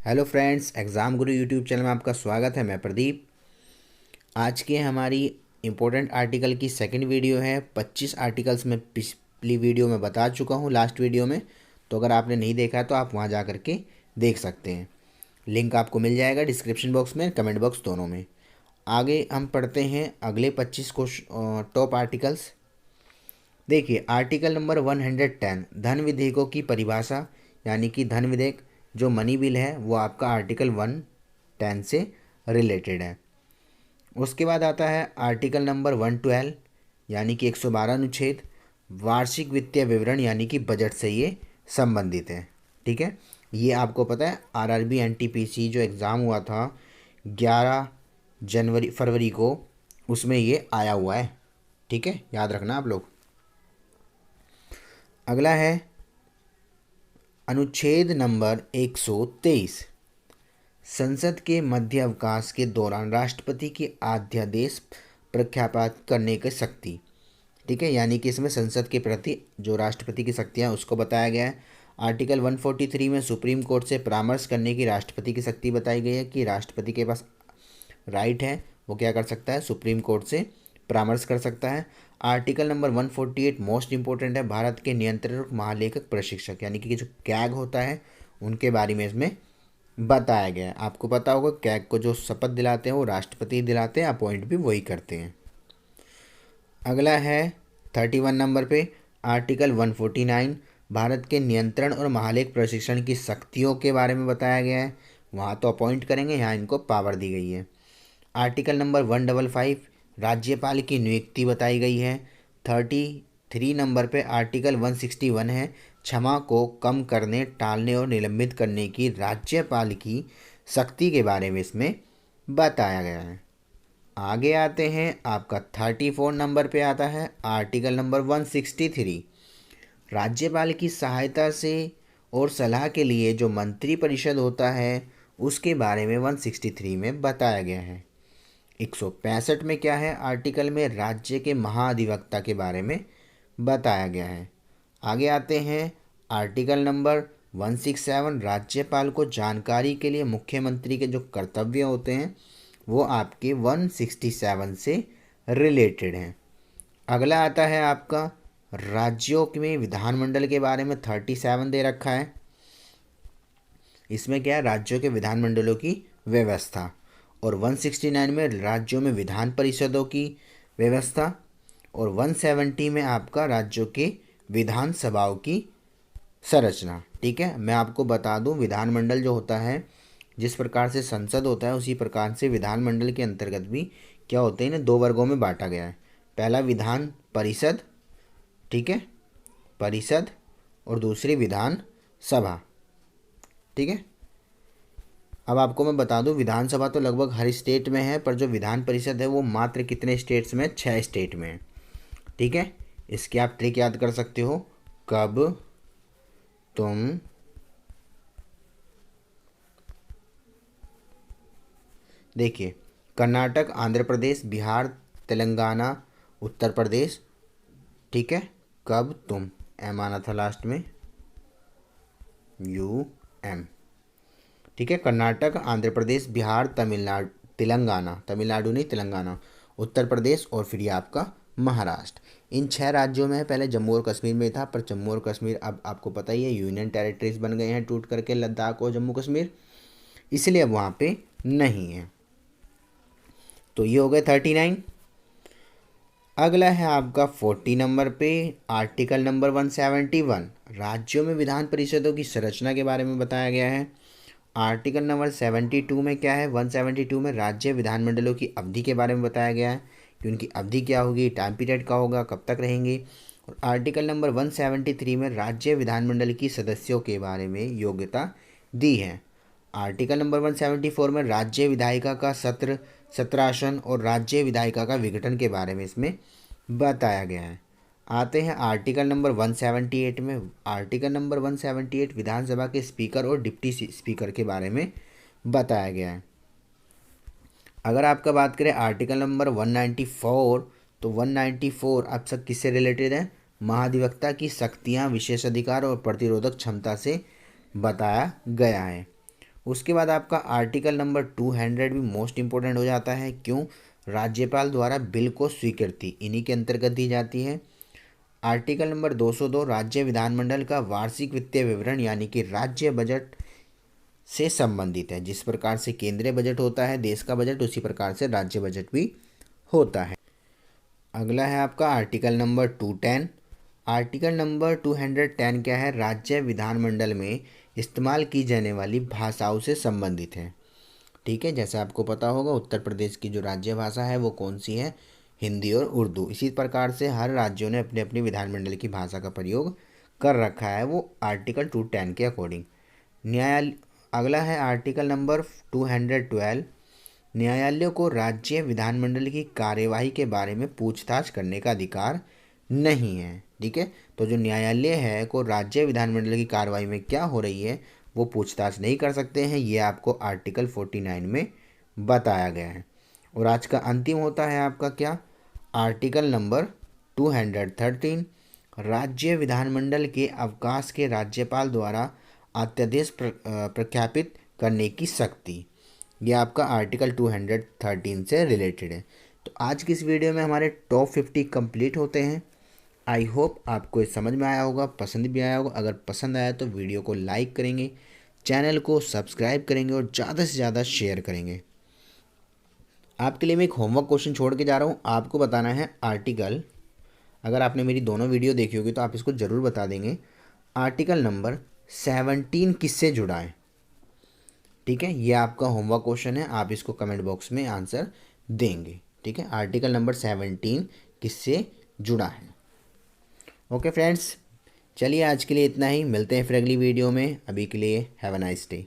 Hello friends, exam गुरु YouTube channel में आपका स्वागत है। मैं प्रदीप। आज की हमारी इम्पोर्टेंट आर्टिकल की सेकंड वीडियो है। 25 आर्टिकल्स में पिछली वीडियो में बता चुका हूँ, लास्ट वीडियो में। तो अगर आपने नहीं देखा है तो आप वहाँ जा कर के देख सकते हैं। लिंक आपको मिल जाएगा डिस्क्रिप्शन बॉक्स में, कमेंट बॉक्स दोनों में। आगे हम पढ़ते हैं अगले 25 को टॉप आर्टिकल्स। देखिए, आर्टिकल नंबर 110 धन विधेयकों की परिभाषा, यानी कि धन विधेयक जो मनी बिल है वो आपका आर्टिकल 110 से रिलेटेड है। उसके बाद आता है आर्टिकल नंबर 112, यानी कि 112 अनुच्छेद वार्षिक वित्तीय विवरण, यानी कि बजट से ये संबंधित है। ठीक है, ये आपको पता है आरआरबी एनटीपीसी जो एग्ज़ाम हुआ था 11 फरवरी को, उसमें ये आया हुआ है। ठीक है, याद रखना आप लोग। अगला है अनुच्छेद नंबर 123, संसद के मध्य अवकाश के दौरान राष्ट्रपति की अध्यादेश प्रख्यापित करने की शक्ति। ठीक है, यानी कि इसमें संसद के प्रति जो राष्ट्रपति की शक्तियाँ उसको बताया गया है। आर्टिकल 143 में सुप्रीम कोर्ट से परामर्श करने की राष्ट्रपति की शक्ति बताई गई है कि राष्ट्रपति के पास राइट है, वो क्या कर सकता है, सुप्रीम कोर्ट से परामर्श कर सकता है। आर्टिकल नंबर 148 मोस्ट इंपॉर्टेंट है, भारत के नियंत्रक महालेखक प्रशिक्षक, यानी कि जो कैग होता है उनके बारे में इसमें बताया गया है। आपको पता होगा कैग को जो शपथ दिलाते हैं वो राष्ट्रपति दिलाते हैं, अपॉइंट भी वही करते हैं। अगला है 31 नंबर पे आर्टिकल 149, भारत के नियंत्रण और महालेख प्रशिक्षण की शक्तियों के बारे में बताया गया है। वहाँ तो अपॉइंट करेंगे, यहाँ इनको पावर दी गई है। आर्टिकल नंबर 155 राज्यपाल की नियुक्ति बताई गई है। 33 नंबर पे आर्टिकल 161 है, क्षमा को कम करने, टालने और निलंबित करने की राज्यपाल की शक्ति के बारे में इसमें बताया गया है। आगे आते हैं, आपका 34 नंबर पे आता है आर्टिकल नंबर 163, राज्यपाल की सहायता से और सलाह के लिए जो मंत्री परिषद होता है उसके बारे में 163 में बताया गया है। 165 में क्या है, आर्टिकल में राज्य के महाधिवक्ता के बारे में बताया गया है। आगे आते हैं आर्टिकल नंबर 167, राज्यपाल को जानकारी के लिए मुख्यमंत्री के जो कर्तव्य होते हैं वो आपके 167 से रिलेटेड हैं। अगला आता है आपका राज्यों में विधानमंडल के बारे में 37 दे रखा है। इसमें क्या है, राज्यों के विधानमंडलों की व्यवस्था। और 169 में राज्यों में विधान परिषदों की व्यवस्था। और 170 में आपका राज्यों के विधानसभाओं की संरचना। ठीक है, मैं आपको बता दूं, विधानमंडल जो होता है, जिस प्रकार से संसद होता है उसी प्रकार से विधानमंडल के अंतर्गत भी क्या होते हैं, इन्हें 2 वर्गों में बांटा गया है। पहला विधान परिषद, ठीक है, परिषद, और दूसरी विधान सभा। ठीक है, अब आपको मैं बता दूं, विधानसभा तो लगभग हर स्टेट में है, पर जो विधान परिषद है वो मात्र कितने स्टेट्स में, 6 स्टेट में है। ठीक है, इसकी आप ट्रिक याद कर सकते हो, कब तुम देखिए, कर्नाटक, आंध्र प्रदेश, बिहार, तेलंगाना, उत्तर प्रदेश। ठीक है, कब तुम, एम आना था लास्ट में, यू एम। ठीक है, कर्नाटक, आंध्र प्रदेश, बिहार, तमिलनाडु, तमिलनाडु नहीं, तेलंगाना, उत्तर प्रदेश, और फिर ये आपका महाराष्ट्र। इन 6 राज्यों में है। पहले जम्मू और कश्मीर में था, पर जम्मू और कश्मीर अब आपको पता ही है यूनियन टेरिटरीज बन गए हैं टूट करके, लद्दाख और जम्मू कश्मीर, इसलिए अब वहाँ पे नहीं है। तो ये हो गए 39। अगला है आपका 40 नंबर पे आर्टिकल नंबर 171, राज्यों में विधान परिषदों की संरचना के बारे में बताया गया है। आर्टिकल नंबर 72 में क्या है, 172 में राज्य विधानमंडलों की अवधि के बारे में बताया गया है कि उनकी अवधि क्या होगी, टाइम पीरियड का होगा, कब तक रहेंगे। और आर्टिकल नंबर 173 में राज्य विधानमंडल की सदस्यों के बारे में योग्यता दी है। आर्टिकल नंबर 174 में राज्य विधायिका का सत्र, सत्रासन और राज्य विधायिका का विघटन के बारे में इसमें बताया गया है। आते हैं आर्टिकल नंबर 178 में। आर्टिकल नंबर 178 विधानसभा के स्पीकर और डिप्टी स्पीकर के बारे में बताया गया है। अगर आपका बात करें आर्टिकल नंबर 194, तो 194 अब सब किससे रिलेटेड है, महाधिवक्ता की शक्तियाँ, विशेषाधिकार और प्रतिरोधक क्षमता से बताया गया है। उसके बाद आपका आर्टिकल नंबर 200 भी मोस्ट इम्पोर्टेंट हो जाता है। क्यों? राज्यपाल द्वारा बिल को स्वीकृति इन्हीं के अंतर्गत दी जाती है। आर्टिकल नंबर 202 राज्य विधानमंडल का वार्षिक वित्तीय विवरण यानी कि राज्य बजट से संबंधित है। जिस प्रकार से केंद्रीय बजट होता है देश का बजट, उसी प्रकार से राज्य बजट भी होता है। अगला है आपका आर्टिकल नंबर 210। आर्टिकल नंबर 210 क्या है? राज्य विधानमंडल में इस्तेमाल की जाने वाली भाषाओं से संबंधित है। ठीक है, जैसे आपको पता होगा उत्तर प्रदेश की जो राज्य भाषा है वो कौन सी है? हिंदी और उर्दू। इसी प्रकार से हर राज्यों ने अपने अपनी विधानमंडल की भाषा का प्रयोग कर रखा है, वो आर्टिकल 210 के अकॉर्डिंग। न्यायालय अगला है आर्टिकल नंबर 212। न्यायालय को राज्य विधानमंडल की कार्यवाही के बारे में पूछताछ करने का अधिकार नहीं है। ठीक है, तो जो न्यायालय है को राज्य विधानमंडल की कार्यवाही में क्या हो रही है वो पूछताछ नहीं कर सकते हैं। ये आपको आर्टिकल 49 में बताया गया है। और आज का अंतिम होता है आपका क्या? Article number 213। राज्य विधानमंडल के अवकाश के राज्यपाल द्वारा अध्यादेश प्रख्यापित करने की शक्ति। यह आपका आर्टिकल 213 से रिलेटेड है। तो आज की इस वीडियो में हमारे टॉप 50 कंप्लीट होते हैं। आई होप आपको ये समझ में आया होगा, पसंद भी आया होगा। अगर पसंद आया तो वीडियो को लाइक करेंगे, चैनल को सब्सक्राइब करेंगे और ज़्यादा से ज़्यादा शेयर करेंगे। आपके लिए मैं एक होमवर्क क्वेश्चन छोड़ के जा रहा हूँ। आपको बताना है आर्टिकल, अगर आपने मेरी दोनों वीडियो देखी होगी तो आप इसको ज़रूर बता देंगे, आर्टिकल नंबर 17 किससे जुड़ा है? ठीक है, ये आपका होमवर्क क्वेश्चन है, आप इसको कमेंट बॉक्स में आंसर देंगे। ठीक है, आर्टिकल नंबर 17 किससे जुड़ा है? ओके फ्रेंड्स, चलिए आज के लिए इतना ही, मिलते हैं फिर अगली वीडियो में। अभी के लिए हैव अ नाइस डे।